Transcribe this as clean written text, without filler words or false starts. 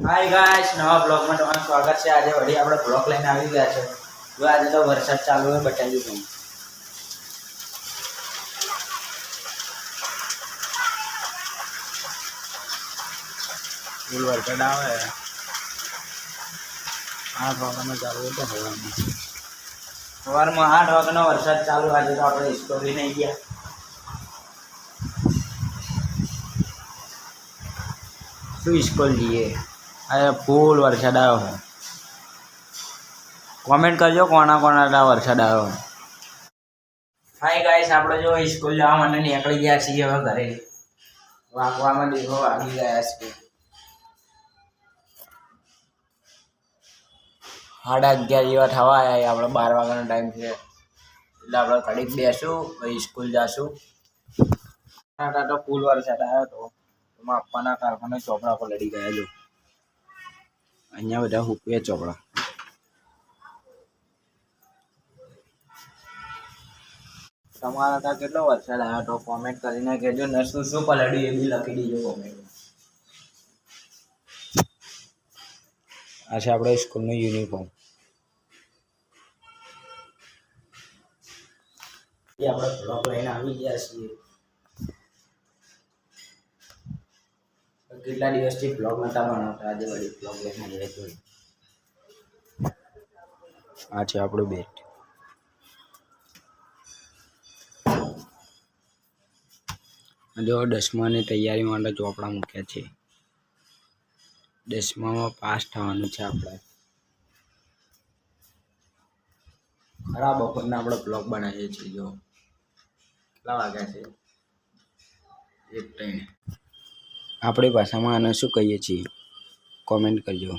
Hi guys, નવા બ્લોગમાં તમારું સ્વાગત છે। આજે વળી આપણે બ્લોગ લઈને આવી ગયા છે। જો આજે તો વરસાદ ચાલુ હોય બતાવી દઉં। ફૂલ વરસાદ આવે 8 વાગ્યાનો ચાલુ હોય તો સવારમાં 8 વાગ્યાનો વરસાદ ચાલુ। આજે તો આપણે સ્ટોરી નહીં ગયા। શું સ્કૂલ જઈએ? આજે ફૂલ વરસાદ આવ્યો છે। કોમેન્ટ કરજો કોના કોના વરસાદ આવ્યો છે। હાય ગાઈસ, આપણે જો સ્કૂલ જવા માટે નીકળી ગયા છીએ હવે ઘરે। વાગવામાં દેખો વાગી ગયા છે 11:30 જેવા થવા આવ્યા। આપણે 12 વાગ્યાનો ટાઈમ છે એટલે આપણે ઘડીક બેસું પછી સ્કૂલ જાશું। તો ફૂલ વરસાદ આવ્યો તો એમાં આપવાના કારખાને ચોપડા પર લડી ગયા। જો અહીંયા બધા હુકવે ચોપડા। તમારા ત્યાં કેટલો વરસાદ આવ્યો તો કોમેન્ટ કરીને કહેજો ને શું શું પલડ્યું એ બી લખી દેજો કોમેન્ટમાં। આ છે આપણે સ્કૂલનું યુનિફોર્મ। એ આપણે બ્લોગ લઈને આવી ગયા છીએ। કેટલા દિવસથી બ્લોગ નતા બનાવતા, આજે વળી બ્લોગ લઈને આવ્યા છીએ। આ છે આપણું બેટ। જો 10માની તૈયારી માટે ચોપડા મૂક્યા છે। 10મામાં પાસ થવાનું છે આપણે। ખરા બપોરના આપણે બ્લોગ બનાવીએ છીએ। જો કેટલા વાગ્યા છે? 1:03। આપણી ભાષામાં આને શું કહીએ છીએ કોમેન્ટ કરજો।